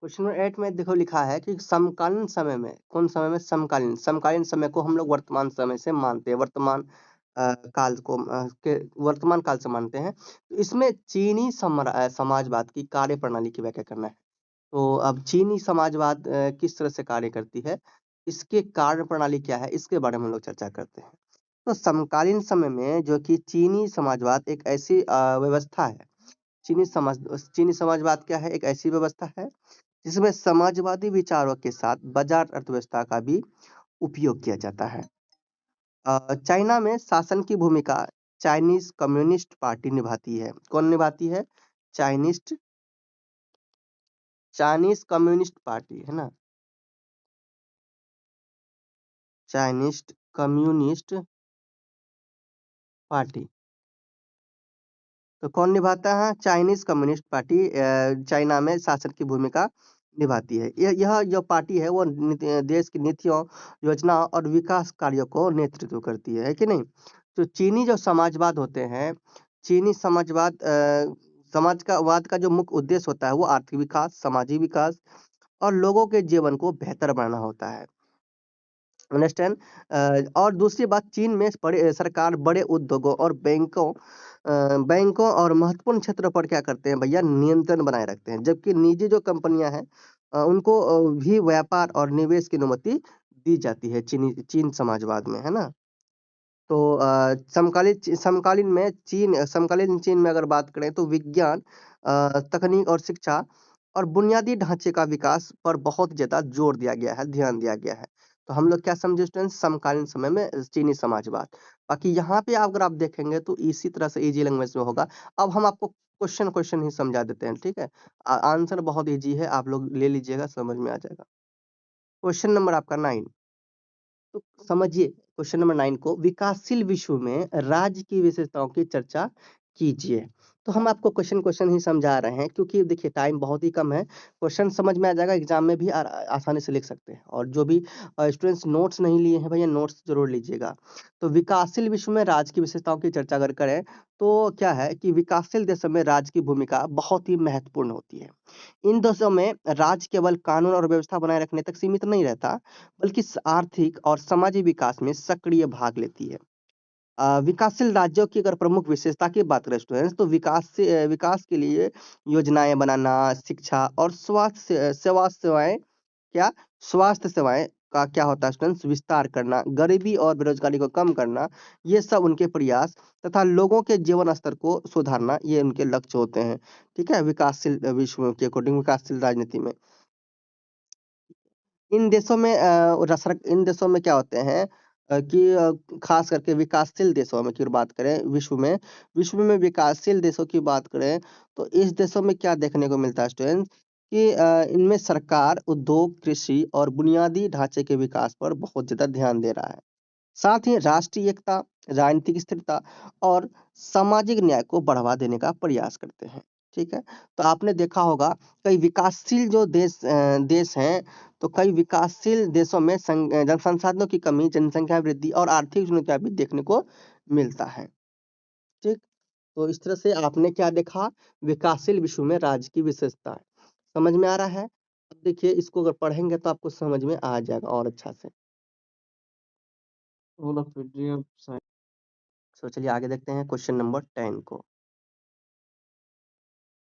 क्वेश्चन नंबर 8 में देखो लिखा है कि समकालीन समय में कौन समय में समकालीन समय को हम लोग वर्तमान समय से मानते हैं, काल को के वर्तमान काल से मानते हैं। तो इसमें समाजवाद की कार्यप्रणाली की व्याख्या करना है। तो अब चीनी समाजवाद किस तरह से कार्य करती है, इसके कार्यप्रणाली क्या है, इसके बारे में हम लोग चर्चा करते हैं। तो समकालीन समय में जो कि चीनी समाजवाद एक ऐसी व्यवस्था है, चीनी समाजवाद क्या है, एक ऐसी व्यवस्था है जिसमें समाजवादी विचारों के साथ बाजार अर्थव्यवस्था का भी उपयोग किया जाता है। चाइना में शासन की भूमिका चाइनीज कम्युनिस्ट पार्टी निभाती है। कौन निभाती है? चाइनिस्ट चाइनीज कम्युनिस्ट पार्टी है ना, चाइनीज कम्युनिस्ट पार्टी। तो कौन निभाता है? चाइनीज कम्युनिस्ट पार्टी चाइना में शासन की भूमिका निभाती है। यह जो पार्टी है वो देश की नीतियों, योजना और विकास कार्यों को नेतृत्व करती है कि नहीं? तो चीनी जो समाजवाद होते हैं, चीनी समाज का वाद का जो मुख्य उद्देश्य होता है वो आर्थिक विकास, सामाजिक विकास और लोगों के जीवन को बेहतर बनाना होता है। अंडरस्टैंड। और दूसरी बात, चीन में सरकार बड़े उद्योगों और बैंकों और महत्वपूर्ण क्षेत्रों पर क्या करते हैं भैया, नियंत्रण बनाए रखते हैं, जबकि निजी जो कंपनियां हैं उनको भी व्यापार और निवेश की अनुमति दी जाती है चीन समाजवाद में, है ना। तो समकालीन चीन में अगर बात करें तो विज्ञान, तकनीक और शिक्षा और बुनियादी ढांचे का विकास पर बहुत ज़्यादा जोर दिया गया है, ध्यान दिया गया है। तो हम लोग क्या समझे स्टूडेंट्स, समकालीन समय में चीनी समाजवाद। बाकी यहाँ पे अगर आप देखेंगे तो इसी तरह से ईज़ी लैंग्वेज में होगा। अब हम आपको क्वेश्चन क्वेश्चन ही समझा देते हैं, ठीक है? आंसर बहुत ईज़ी है, आप लोग ले लीजिएगा, समझ में आ जाएगा। क्वेश्चन नंबर आपका 9। तो समझिए क्वेश्चन नंबर 9 को, विकासशील विश्व में राज्य की विशेषताओं की चर्चा कीजिए। तो हम आपको क्वेश्चन क्वेश्चन ही समझा रहे हैं क्योंकि देखिए टाइम बहुत ही कम है। क्वेश्चन समझ में आ जाएगा, एग्जाम में भी आसानी से लिख सकते हैं। और जो भी स्टूडेंट्स नोट्स नहीं लिए हैं भैया, नोट्स जरूर लीजिएगा। तो विकासशील विश्व में राज्य की विशेषताओं की चर्चा अगर करें तो क्या है कि विकासशील देशों में राज्य की भूमिका बहुत ही महत्वपूर्ण होती है। इन देशों में राज्य केवल कानून और व्यवस्था बनाए रखने तक सीमित नहीं रहता, बल्कि आर्थिक और सामाजिक विकास में सक्रिय भाग लेती है। विकासशील राज्यों की अगर प्रमुख विशेषता की बात करें स्टूडेंट्स, तो विकास के लिए योजनाएं बनाना, शिक्षा और क्या स्वास्थ्य सेवाएं का क्या होता है स्टूडेंट्स, विस्तार करना, गरीबी और बेरोजगारी को कम करना, ये सब उनके प्रयास तथा लोगों के जीवन स्तर को सुधारना, ये उनके लक्ष्य होते हैं। ठीक है, विकासशील विश्व के अकॉर्डिंग विकासशील राजनीति में इन देशों में क्या होते हैं कि खास करके विकासशील देशों में की बात करें, विश्व में विकासशील देशों की बात करें तो इस देशों में क्या देखने को मिलता है स्टूडेंट कि इनमें सरकार उद्योग, कृषि और बुनियादी ढांचे के विकास पर बहुत ज्यादा ध्यान दे रहा है। साथ ही राष्ट्रीय एकता, राजनीतिक स्थिरता और सामाजिक न्याय को बढ़ावा देने का प्रयास करते हैं। ठीक है, तो आपने देखा होगा कई विकासशील जो देश हैं, तो कई विकासशील देशों में जन संसाधनों की कमी, जनसंख्या वृद्धि और आर्थिक चुनौतियां भी देखने को मिलता है। ठीक, तो इस तरह से आपने क्या देखा, विकासशील विश्व में राज्य की विशेषता समझ में आ रहा है। अब देखिए इसको अगर पढ़ेंगे तो आपको समझ में आ जाएगा और अच्छा से। तो चलिए आगे देखते हैं क्वेश्चन नंबर 10 को।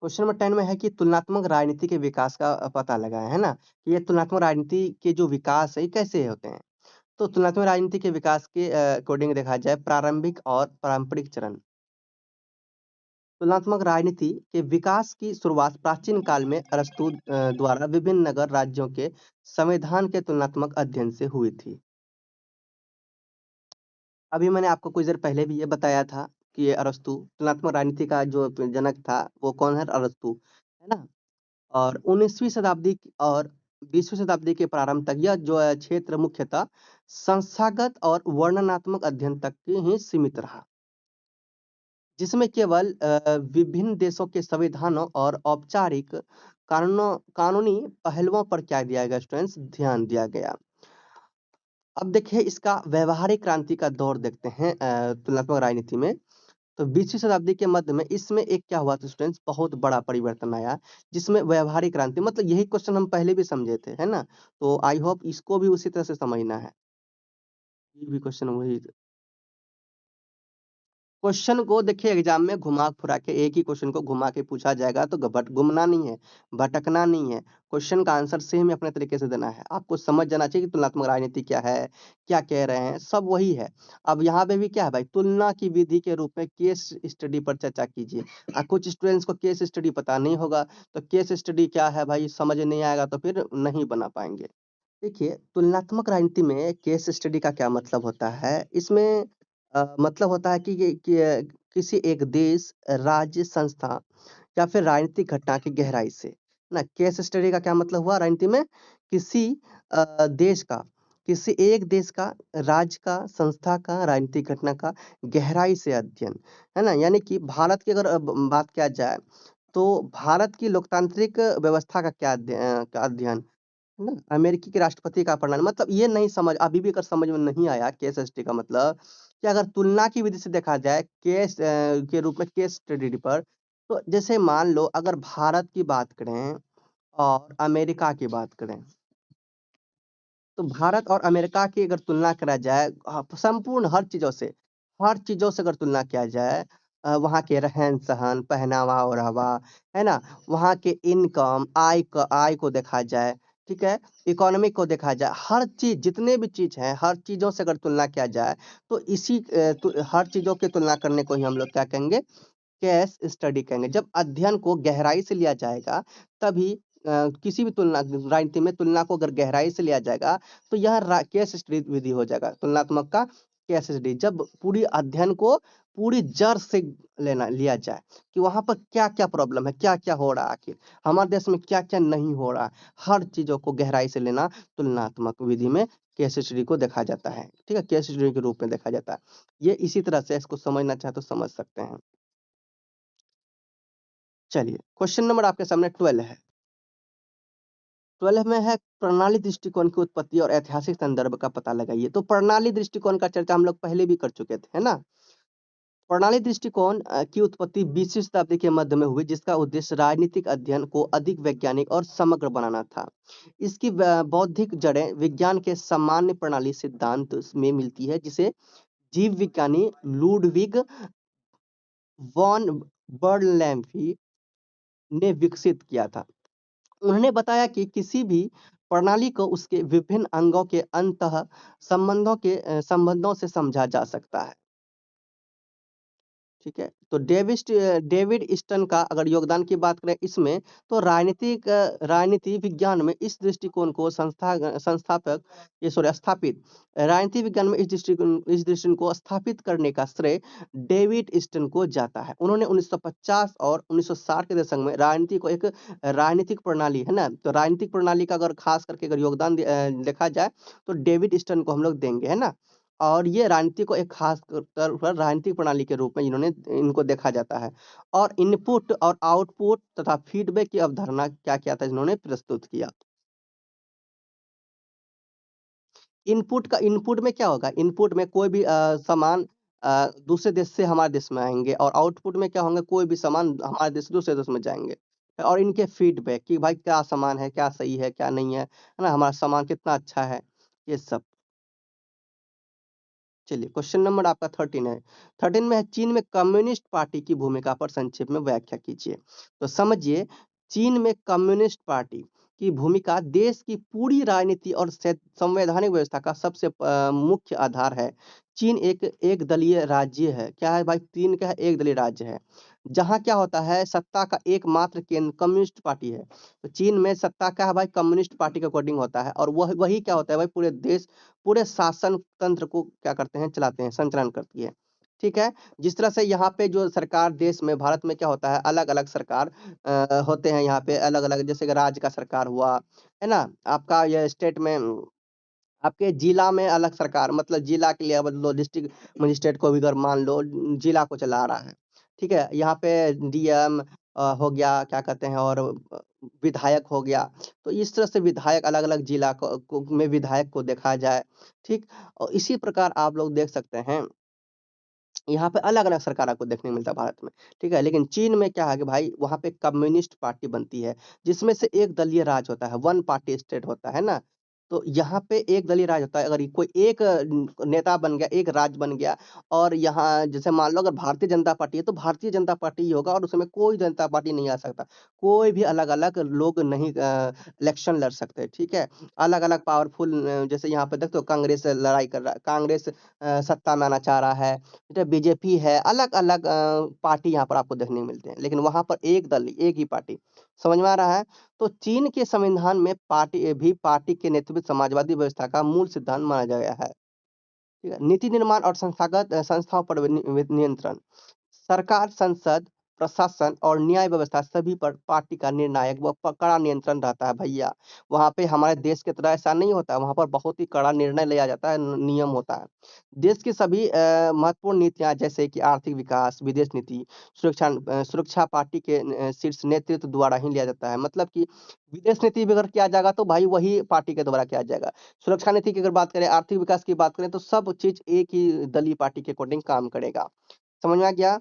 क्वेश्चन नंबर 10 में है कि तुलनात्मक राजनीति के विकास का पता लगाएं, है ना। कि ये तुलनात्मक राजनीति के जो विकास है ये कैसे होते हैं। तो तुलनात्मक राजनीति के विकास के अकॉर्डिंग देखा जाए, प्रारंभिक और पारंपरिक चरण। तुलनात्मक राजनीति के विकास की शुरुआत प्राचीन काल में अरस्तु द्वारा विभिन्न नगर राज्यों के संविधान के तुलनात्मक अध्ययन से हुई थी। अभी मैंने आपको कुछ देर पहले भी ये बताया था कि ये अरस्तु तुलनात्मक राजनीति का जो जनक था वो कौन है, अरस्तु, है ना। और 19वीं शताब्दी और 20वीं शताब्दी के प्रारंभ तक यह जो है क्षेत्र मुख्यतः संस्थागत और वर्णनात्मक अध्ययन तक ही सीमित रहा, जिसमें केवल विभिन्न देशों के संविधानों और औपचारिक कानूनी पहलुओं पर क्या दिया गया स्टूडेंट्स, ध्यान दिया गया। अब देखिए इसका व्यवहारिक क्रांति का दौर देखते हैं तुलनात्मक राजनीति में। तो 20वीं शताब्दी के मध्य में इसमें एक क्या हुआ था स्टूडेंट्स, बहुत बड़ा परिवर्तन आया, जिसमें व्यवहारिक क्रांति मतलब यही क्वेश्चन हम पहले भी समझे थे, है ना? तो आई होप इसको भी उसी तरह से समझना है। ये भी क्वेश्चन वही क्वेश्चन को देखिए एग्जाम में घुमा फिरा के एक ही क्वेश्चन को घुमा के पूछा जाएगा, तो घूमना नहीं है, भटकना नहीं है। क्वेश्चन का आंसर सेम अपने तरीके से देना है। आपको समझ जाना चाहिए कि तुलनात्मक राजनीति क्या है, क्या कह रहे हैं, सब वही है। अब यहाँ पे भी क्या है भाई, तुलना की विधि के रूप में केस स्टडी पर चर्चा कीजिए। कुछ स्टूडेंट्स को केस स्टडी पता नहीं होगा, तो केस स्टडी क्या है भाई समझ नहीं आएगा, तो फिर नहीं बना पाएंगे। देखिए, तुलनात्मक राजनीति में केस स्टडी का क्या मतलब होता है? इसमें मतलब होता है कि किसी एक देश, राज्य, संस्था या फिर राजनीतिक घटना की गहराई से, ना केस स्टडी का क्या मतलब हुआ राजनीति में? किसी देश का, किसी एक देश का, राज्य का, संस्था का, राजनीतिक घटना का गहराई से अध्ययन, है ना? यानी कि भारत की अगर बात किया जाए, तो भारत की लोकतांत्रिक व्यवस्था का का अध्ययन, है ना? अमेरिकी के राष्ट्रपति का प्रणाली, मतलब ये नहीं समझ, अभी भी अगर समझ में नहीं आया केस स्टडी का मतलब, कि अगर तुलना की विधि से देखा जाए केस के रूप में केस स्टडी पर, तो जैसे मान लो अगर भारत की बात करें और अमेरिका की बात करें, तो भारत और अमेरिका की अगर तुलना करा जाए संपूर्ण हर चीजों से अगर तुलना किया जाए, वहाँ के रहन सहन, पहनावा ओढ़ावा, है ना, वहाँ के इनकम, आय को देखा जाए, ठीक है, इकोनॉमी को देखा जाए, हर चीज, जितने भी चीज हैं, हर चीजों से अगर तुलना किया जाए, तो हर चीजों की तुलना करने को ही हम लोग क्या कहेंगे, केस स्टडी कहेंगे। जब अध्ययन को गहराई से लिया जाएगा, तभी किसी भी तुलना राजनीति में तुलना को अगर गहराई से लिया जाएगा, तो यह केस स्टडी विधि हो जाएगा, तुलनात्मक का केस स्टडी। जब पूरी अध्ययन को पूरी जड़ से लिया जाए कि वहां पर क्या क्या प्रॉब्लम है, क्या क्या हो रहा है, आखिर हमारे देश में क्या क्या नहीं हो रहा, हर चीजों को गहराई से लेना तुलनात्मक विधि में केस स्टडी को देखा जाता है। ठीक है, केस स्टडी के रूप में देखा जाता है। ये इसी तरह से इसको समझना चाहे तो समझ सकते हैं। चलिए, क्वेश्चन नंबर आपके सामने 12 है। 12 में है प्रणाली दृष्टिकोण की उत्पत्ति और ऐतिहासिक संदर्भ का पता लगाइए। तो प्रणाली दृष्टिकोण का चर्चा हम लोग पहले भी कर चुके थे, है ना? प्रणाली दृष्टिकोण की उत्पत्ति 20वीं शताब्दी के मध्य में हुई, जिसका उद्देश्य राजनीतिक अध्ययन को अधिक वैज्ञानिक और समग्र बनाना था। इसकी बौद्धिक जड़ें विज्ञान के सामान्य प्रणाली सिद्धांत में मिलती है, जिसे जीव विज्ञानी लुडविग वॉन बर्नलैम्फी ने विकसित किया था। उन्होंने बताया कि किसी भी प्रणाली को उसके विभिन्न अंगों के अंतः संबंधों से समझा जा सकता है। ठीक है, तो डेविड स्टन का अगर योगदान की बात करें इसमें, तो राजनीति विज्ञान में इस दृष्टिकोण को संस्थापक ये सॉरी स्थापित राजनीति विज्ञान में इस दृष्टिकोण को स्थापित करने का श्रेय डेविड स्टन को जाता है। उन्होंने 1950 और 1960 के दशक में राजनीति को एक राजनीतिक प्रणाली, है ना, तो राजनीतिक प्रणाली का अगर खास करके अगर योगदान देखा जाए, तो डेविड स्टन को हम लोग देंगे, है ना। और ये राजनीति को एक खास तौर पर राजनीतिक प्रणाली के रूप में इन्होंने इनको देखा जाता है। और इनपुट और आउटपुट तथा फीडबैक की अवधारणा क्या किया था, इन्होंने प्रस्तुत किया। इनपुट में क्या होगा, इनपुट में कोई भी सामान दूसरे देश से हमारे देश में आएंगे, और आउटपुट में क्या होंगे, कोई भी सामान हमारे देश से दूसरे देश में जाएंगे। और इनके फीडबैक कि भाई क्या सामान है, क्या सही है, क्या नहीं है ना, हमारा सामान कितना अच्छा है, ये सब। चलिए, क्वेश्चन नंबर आपका 13 है। 13 में है चीन में कम्युनिस्ट पार्टी की भूमिका पर संक्षेप में व्याख्या कीजिए। तो समझिए, चीन में कम्युनिस्ट पार्टी की भूमिका देश की पूरी राजनीति और संवैधानिक व्यवस्था का सबसे मुख्य आधार है। चीन एक दलीय राज्य है। क्या है भाई, चीन क्या है, एक दलीय राज्य है, जहाँ क्या होता है, सत्ता का एकमात्र केंद्र कम्युनिस्ट पार्टी है। तो चीन में सत्ता क्या है भाई, कम्युनिस्ट पार्टी के अकॉर्डिंग होता है, और वही क्या होता है भाई, पूरे शासन तंत्र को क्या करते हैं, चलाते हैं, संचालन करती है। ठीक है? जिस तरह से यहाँ पे जो सरकार देश में भारत में क्या होता है अलग-अलग सरकार होते हैं यहाँ पे अलग-अलग जैसे कि राज्य का सरकार हुआ, है ना? आपका ये स्टेट में आपके जिला में अलग सरकार मतलब जिला के लिए अब लो डिस्ट्रिक्ट मजिस्ट्रेट को भी अगर मान लो जिला को चला रहा है, ठीक है? यहाँ पे डीएम हो गया क्या कहते हैं और विधायक हो गया। तो इस तरह से विधायक अलग-अलग जिला को में विधायक को देखा जाए, ठीक? और इसी प्रकार आप लोग देख सकते हैं यहाँ पे अलग-अलग सरकार आपको देखने को मिलता है भारत में, ठीक है? लेकिन चीन में क्या है कि भाई वहाँ पे कम्युनिस्ट पार्टी बनती है, जिसमें से एक दलीय राज होता है, वन पार्टी स्टेट होता है ना? तो यहाँ पे एक दलीय राज होता है, अगर कोई एक नेता बन गया, एक राज्य बन गया और यहाँ जैसे मान लो अगर भारतीय जनता पार्टी है, तो भारतीय जनता पार्टी ही होगा और उसमें कोई जनता पार्टी नहीं आ सकता। कोई भी अलग-अलग लोग नहीं इलेक्शन लड़ सकते, ठीक है? अलग-अलग पावरफुल जैसे यहाँ पे देखते हो कांग्रेस लड़ाई कर रहा है, कांग्रेस सत्ता में आना चाह रहा है, ठीक है, बीजेपी है, अलग-अलग पार्टी यहाँ पर आपको देखने को मिलते हैं, लेकिन वहाँ पर एक दल, एक ही पार्टी, समझ में आ रहा है? तो चीन के संविधान में पार्टी के नेतृत्व समाजवादी व्यवस्था का मूल सिद्धांत माना गया है। ठीक है? नीति निर्माण और संस्थागत संस्थाओं पर नियंत्रण। सरकार, संसद, प्रशासन और न्याय व्यवस्था सभी पर पार्टी का निर्णायक व कड़ा नियंत्रण रहता है भैया। वहाँ पे हमारे देश की तरह ऐसा नहीं होता है, वहाँ पर बहुत ही कड़ा निर्णय लिया जाता है, नियम होता है। देश की सभी महत्वपूर्ण नीतियाँ जैसे कि आर्थिक विकास, विदेश नीति, सुरक्षा पार्टी के शीर्ष नेतृत्व द्वारा ही लिया जाता है। मतलब कि विदेश नीति भी अगर किया जाएगा तो भाई वही पार्टी के द्वारा किया जाएगा। सुरक्षा नीति की अगर बात करें, आर्थिक विकास की बात करें तो सब चीज़ एक ही दलीय पार्टी के अकॉर्डिंग काम करेगा। समझ में आ गया?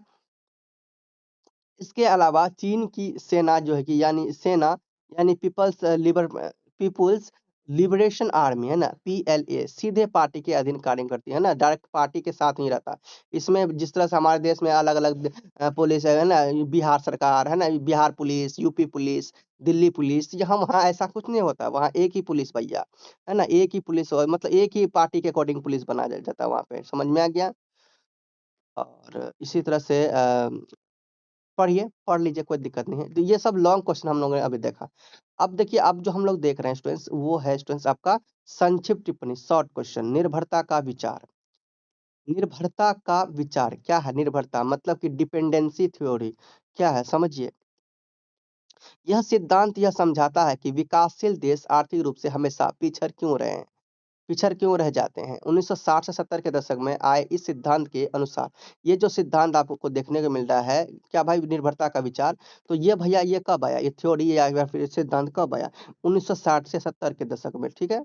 इसके अलावा चीन की सेना जो है कि यानी पीपुल्स लिबरेशन आर्मी है ना पीएलए सीधे पार्टी के अधीन कार्य करती है ना डायरेक्ट पार्टी के साथ नहीं रहता। इसमें जिस तरह से हमारे देश में अलग-अलग पुलिस है ना बिहार सरकार है ना Bihar police, UP police, Delhi police यहाँ वहाँ ऐसा कुछ नहीं होता। वहाँ एक ही पुलिस भैया, है ना? एक ही पुलिस और मतलब एक ही पार्टी के अकॉर्डिंग पुलिस बनाया जाता है वहाँ पे। समझ में आ गया? और इसी तरह से पढ़िए, पढ़ लीजिए कोई दिक्कत नहीं है। तो ये सब लॉन्ग क्वेश्चन हम लोगों ने अभी देखा। अब देखिए अब जो हम लोग देख रहे हैं स्टूडेंट्स वो है स्टूडेंट्स आपका संक्षिप्त टिप्पणी शॉर्ट क्वेश्चन निर्भरता का विचार। निर्भरता का विचार क्या है निर्भरता मतलब कि डिपेंडेंसी थ्योरी क्या है समझिए। यह सिद्धांत यह समझाता है कि विकासशील देश आर्थिक रूप से हमेशा पिछड़ क्यों रह जाते हैं 1960 से 70 के दशक में आए इस सिद्धांत के अनुसार ये जो सिद्धांत आपको देखने को मिल रहा है क्या भाई निर्भरता का विचार तो ये भैया ये कब आया ये थ्योरी या फिर सिद्धांत कब आया 1960 से 70 के दशक में ठीक है।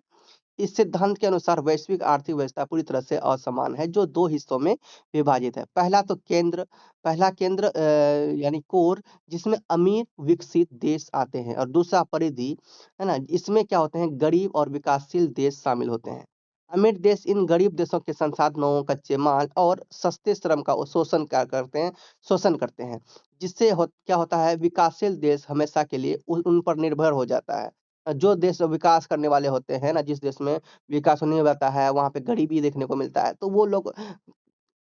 इस सिद्धांत के अनुसार वैश्विक आर्थिक व्यवस्था पूरी तरह से असमान है जो दो हिस्सों में विभाजित है। पहला केंद्र यानी कोर जिसमें अमीर विकसित देश आते हैं और दूसरा परिधि है ना इसमें क्या होते हैं गरीब और विकासशील देश शामिल होते हैं। अमीर देश इन गरीब देशों के संसाधनों कच्चे माल और सस्ते श्रम का शोषण करते हैं जिससे क्या होता है विकासशील देश हमेशा के लिए उन पर निर्भर हो जाता है। जो देश विकास करने वाले होते हैं ना जिस देश में विकास होने जाता है वहाँ पे गरीबी देखने को मिलता है तो वो लोग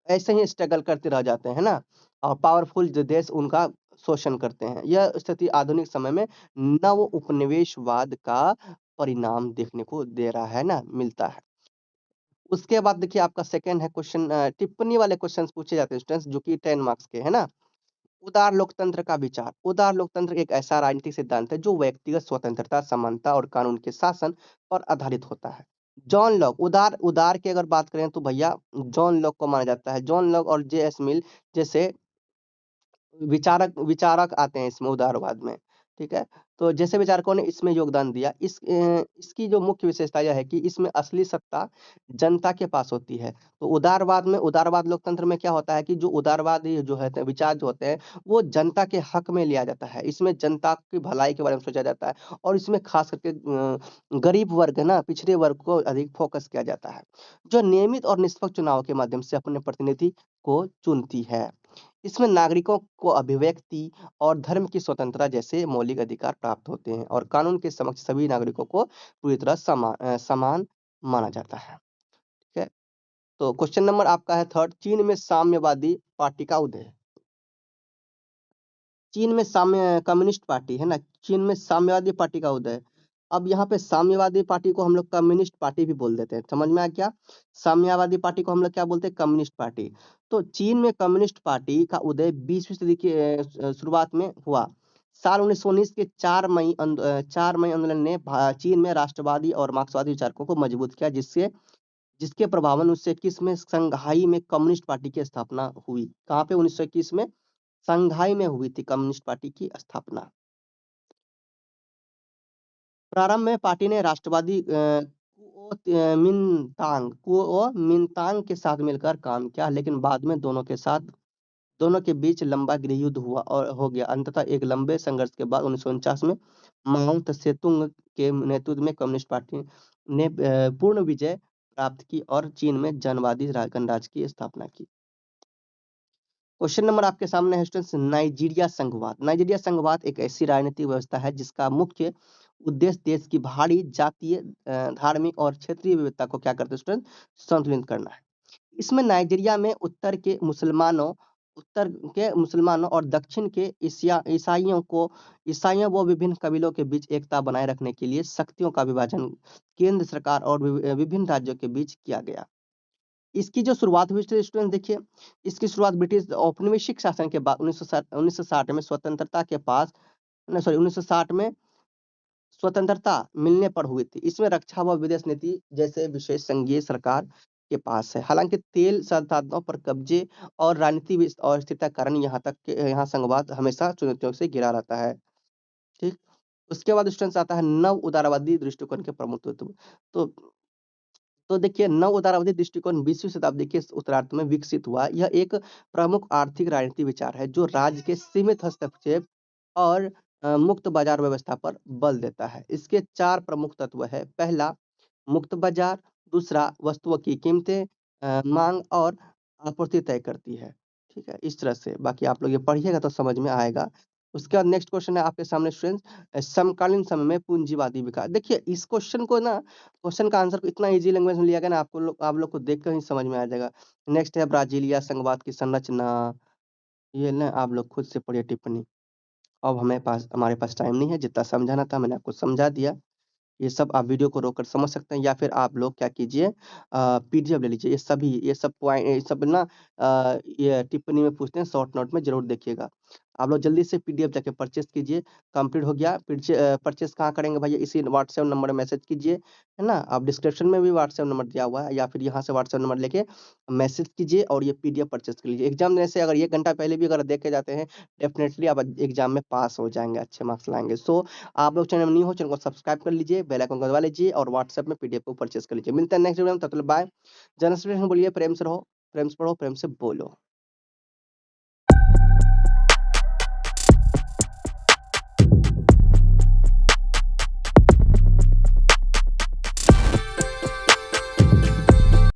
ऐसे ही स्ट्रगल करते रह जाते हैं ना और पावरफुल जो देश उनका शोषण करते हैं। यह स्थिति आधुनिक समय में नव उपनिवेशवाद का परिणाम देखने को दे रहा है ना मिलता है। उसके बाद देखिए आपका सेकंड है क्वेश्चन टिप्पणी वाले क्वेश्चंस पूछे जाते हैं स्टूडेंट्स जो कि 10 मार्क्स के है ना। उदार लोकतंत्र का विचार उदार लोकतंत्र एक ऐसा राजनीतिक सिद्धांत है जो व्यक्तिगत स्वतंत्रता समानता और कानून के शासन पर आधारित होता है। जॉन लॉक उदार उदार की अगर बात करें तो भैया जॉन लॉक को माना जाता है। जॉन लॉक और जे एस मिल जैसे विचारक विचारक आते हैं इसमें उदारवाद में, ठीक है? तो जैसे विचारकों ने इसमें योगदान दिया इसकी जो मुख्य विशेषता यह है कि इसमें असली सत्ता जनता के पास होती है। तो उदारवाद लोकतंत्र में क्या होता है कि जो उदारवादी जो है विचार जो होते हैं, वो जनता के हक में लिया जाता है। इसमें जनता की भलाई के बारे में सोचा जाता है और इसमें खास करके गरीब वर्ग है ना, पिछड़े वर्ग को अधिक फोकस किया जाता है, जो नियमित और निष्पक्ष चुनाव के माध्यम से अपने प्रतिनिधि को चुनती है। इसमें नागरिकों को अभिव्यक्ति और धर्म की स्वतंत्रता जैसे मौलिक अधिकार प्राप्त होते हैं और कानून के समक्ष सभी नागरिकों को पूरी तरह समान माना जाता है। ठीक है? तो क्वेश्चन नंबर आपका है थर्ड चीन में साम्यवादी पार्टी का उदय। चीन में कम्युनिस्ट पार्टी है ना चीन में साम्यवादी पार्टी का उदय। अब यहाँ पे साम्यवादी पार्टी को हम लोग कम्युनिस्ट पार्टी भी बोल देते हैं समझ में आया क्या। साम्यवादी पार्टी को हम लोग क्या बोलते हैं कम्युनिस्ट पार्टी। तो चीन में कम्युनिस्ट पार्टी का उदय 20वीं सदी की शुरुआत में हुआ। साल 1919 के 4 मई आंदोलन ने चीन में राष्ट्रवादी और मार्क्सवादी विचारकों को मजबूत किया, जिसके प्रभावन 1921 में शंघाई में कम्युनिस्ट पार्टी की स्थापना हुई। कहाँ पे 1921 में? शंघाई में हुई थी कम्युनिस्ट पार्टी की स्थापना। प्रारंभ में पार्टी ने राष्ट्रवादी कुओमिंतांग के साथ मिलकर काम किया, लेकिन बाद में दोनों के बीच लंबा गृहयुद्ध हुआ और हो गया। अंततः एक लंबे संघर्ष के बाद 1949 में माओ त्से-तुंग के नेतृत्व में कम्युनिस्ट पार्टी ने पूर्ण विजय प्राप्त की और चीन में जनवादी गणराज्य की स्थापना की। क्वेश्चन नंबर आपके सामने है स्टूडेंट्स, नाइजीरिया संघवाद। नाइजीरिया संघवाद एक ऐसी राजनीतिक व्यवस्था है जिसका मुख्य उद्देश्य देश की भारी जातीय, धार्मिक और क्षेत्रीय विविधता को क्या करते हैं स्टूडेंट? संतुलित करना है। इसमें नाइजीरिया में उत्तर के मुसलमानों और दक्षिण के ईसाइयों व विभिन्न कबीलों के बीच एकता बनाए रखने के लिए शक्तियों का विभाजन केंद्र सरकार और विभिन्न राज्यों के बीच किया गया। इसकी जो शुरुआत हुई थी स्टूडेंट देखिए, इसकी शुरुआत ब्रिटिश औपनिवेशिक शासन के बाद 1960 में 1960 में स्वतंत्रता मिलने पर हुई थी। इसमें रक्षा व विदेश नीति जैसे विशेष संघीय सरकार के पास है। हालांकि तेल संसाधनों पर कब्जे और राजनीति अस्थिरता के कारण यहाँ संघवाद हमेशा चुनौतियों से घिरा रहता है। ठीक, उसके बाद स्टूडेंट्स आता है नव उदारवादी दृष्टिकोण के प्रमुख तत्व। तो देखिए, नव उदारवादी दृष्टिकोण 20वीं शताब्दी के उत्तरार्ध में विकसित हुआ। यह एक प्रमुख आर्थिक राजनीतिक विचार है जो राज्य के सीमित हस्तक्षेप और मुक्त बाजार व्यवस्था पर बल देता है। इसके 4 प्रमुख तत्व है। पहला, मुक्त बाजार। दूसरा, वस्तुओं की कीमतें मांग और आपूर्ति तय करती है। ठीक है, इस तरह से बाकी आप लोग ये पढ़िएगा तो समझ में आएगा। उसके बाद नेक्स्ट क्वेश्चन है आपके सामने स्टूडेंट्स, समकालीन समय में पूंजीवादी विकास। देखिए, इस क्वेश्चन का आंसर को इतना इजी लैंग्वेज में लिया गया ना, आप लोग को देखकर ही समझ में आ जाएगा। नेक्स्ट है ब्राजीलिया संघवाद की संरचना। ये ना आप लोग खुद से पढ़िए टिप्पणी। अब हमारे पास टाइम नहीं है, जितना समझाना था मैंने आपको समझा दिया। ये सब आप वीडियो को रोककर समझ सकते हैं, या फिर आप लोग क्या कीजिए, पीडीएफ ले लीजिए। ये सब पॉइंट, ये सब ना ये टिप्पणी में पूछते हैं, शॉर्ट नोट में जरूर देखिएगा। आप लोग जल्दी से पीडीएफ जाके परचेस कीजिए। कंप्लीट हो गया। परचेस कहाँ करेंगे भैया? इसी व्हाट्सएप नंबर में मैसेज कीजिए, है ना। आप डिस्क्रिप्शन में भी व्हाट्सएप नंबर दिया हुआ है, या फिर यहाँ से व्हाट्सएप नंबर लेके मैसेज कीजिए और ये पीडीएफ परचेस कर लीजिए। एग्जाम देने से अगर 1 घंटा पहले भी अगर देखे जाते हैं, डेफिनेटली आप एग्जाम में पास हो जाएंगे, अच्छे मार्क्स लाएंगे। सो आप लोग चैनल में न्यू हो, चैनल को सब्सक्राइब कर लीजिए, बेल आइकन को दबा लीजिए और व्हाट्सएप में पीडीएफ को परचेस कर लीजिए। मिलते हैं नेक्स्ट वीडियो में, तब तक बाय। जनरल स्टूडेंट बोलिए, प्रेम से रहो, प्रेम से पढ़ो, प्रेम से बोलो।